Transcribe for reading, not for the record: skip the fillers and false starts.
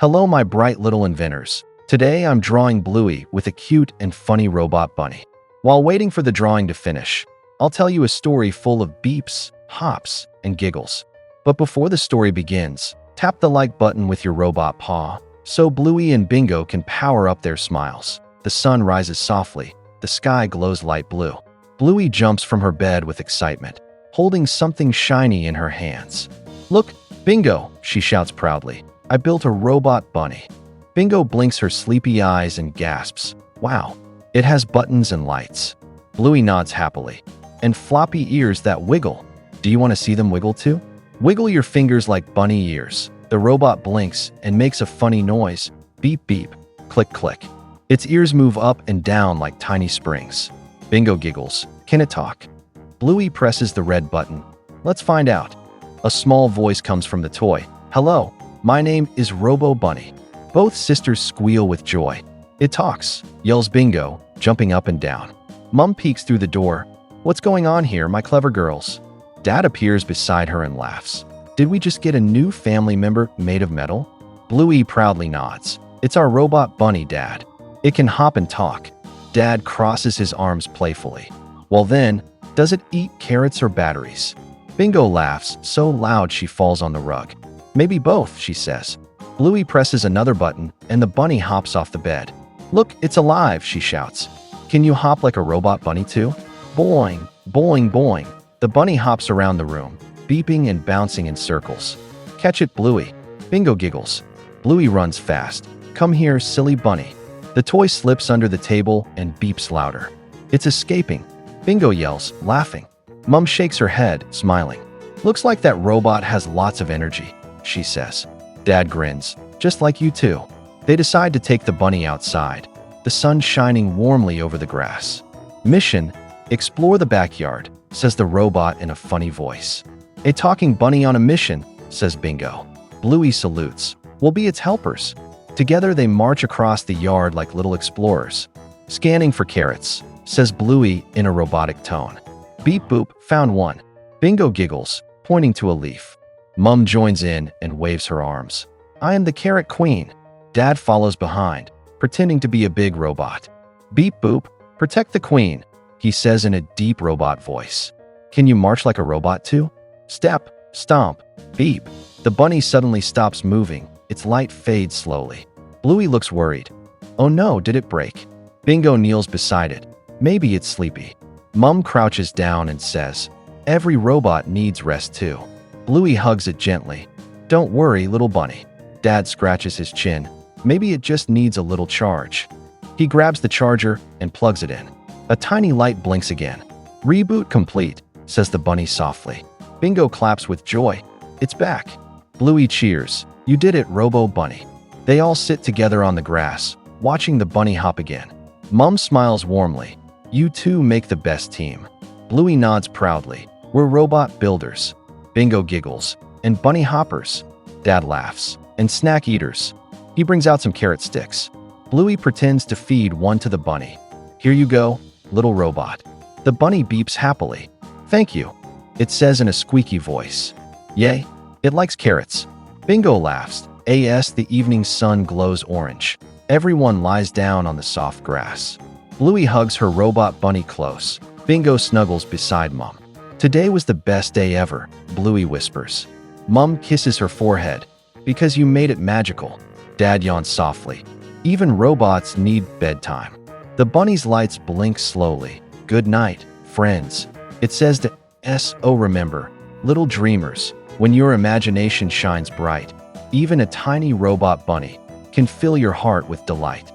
Hello, my bright little inventors. Today I'm drawing Bluey with a cute and funny robot bunny. While waiting for the drawing to finish, I'll tell you a story full of beeps, hops, and giggles. But before the story begins, tap the like button with your robot paw so Bluey and Bingo can power up their smiles. The sun rises softly. The sky glows light blue. Bluey jumps from her bed with excitement, holding something shiny in her hands. Look, Bingo, she shouts proudly. I built a robot bunny. Bingo blinks her sleepy eyes and gasps. Wow, it has buttons and lights. Bluey nods happily. And floppy ears that wiggle. Do you want to see them wiggle too? Wiggle your fingers like bunny ears. The robot blinks and makes a funny noise. Beep beep, click click. Its ears move up and down like tiny springs. Bingo giggles. Can it talk? Bluey presses the red button. Let's find out. A small voice comes from the toy. Hello, my name is Robo Bunny. Both sisters squeal with joy. It talks, yells Bingo, jumping up and down. Mom peeks through the door. What's going on here, my clever girls? Dad appears beside her and laughs. Did we just get a new family member made of metal? Bluey proudly nods. It's our robot bunny, Dad. It can hop and talk. Dad crosses his arms playfully. Well then, does it eat carrots or batteries? Bingo laughs so loud she falls on the rug. Maybe both, she says. Bluey presses another button and the bunny hops off the bed. Look, it's alive, she shouts. Can you hop like a robot bunny too? Boing, boing, boing. The bunny hops around the room, beeping and bouncing in circles. Catch it, Bluey. Bingo giggles. Bluey runs fast. Come here, silly bunny. The toy slips under the table and beeps louder. It's escaping. Bingo yells, laughing. Mum shakes her head, smiling. Looks like that robot has lots of energy, she says. Dad grins. Just like you too. They decide to take the bunny outside, the sun shining warmly over the grass. Mission: explore the backyard, says the robot in a funny voice. A talking bunny on a mission, says Bingo. Bluey salutes. We'll be its helpers. Together they march across the yard like little explorers. Scanning for carrots, says Bluey in a robotic tone. Beep boop, found one. Bingo giggles, pointing to a leaf. Mum joins in and waves her arms. I am the carrot queen. Dad follows behind, pretending to be a big robot. Beep boop, protect the queen, he says in a deep robot voice. Can you march like a robot too? Step, stomp, beep. The bunny suddenly stops moving. Its light fades slowly. Bluey looks worried. Oh no, did it break? Bingo kneels beside it. Maybe it's sleepy. Mum crouches down and says, every robot needs rest too. Bluey hugs it gently. Don't worry, little bunny. Dad scratches his chin. Maybe it just needs a little charge. He grabs the charger and plugs it in. A tiny light blinks again. Reboot complete, says the bunny softly. Bingo claps with joy. It's back. Bluey cheers. You did it, Robo Bunny. They all sit together on the grass, watching the bunny hop again. Mum smiles warmly. You two make the best team. Bluey nods proudly. We're robot builders. Bingo giggles. And bunny hoppers. Dad laughs. And snack eaters. He brings out some carrot sticks. Bluey pretends to feed one to the bunny. Here you go, little robot. The bunny beeps happily. Thank you, it says in a squeaky voice. Yay, it likes carrots. Bingo laughs. As the evening sun glows orange. Everyone lies down on the soft grass. Bluey hugs her robot bunny close. Bingo snuggles beside Mum. Today was the best day ever, Bluey whispers. Mum kisses her forehead. Because you made it magical. Dad yawns softly. Even robots need bedtime. The bunny's lights blink slowly. Good night, friends. It says to S.O. Remember, little dreamers, when your imagination shines bright, even a tiny robot bunny can fill your heart with delight.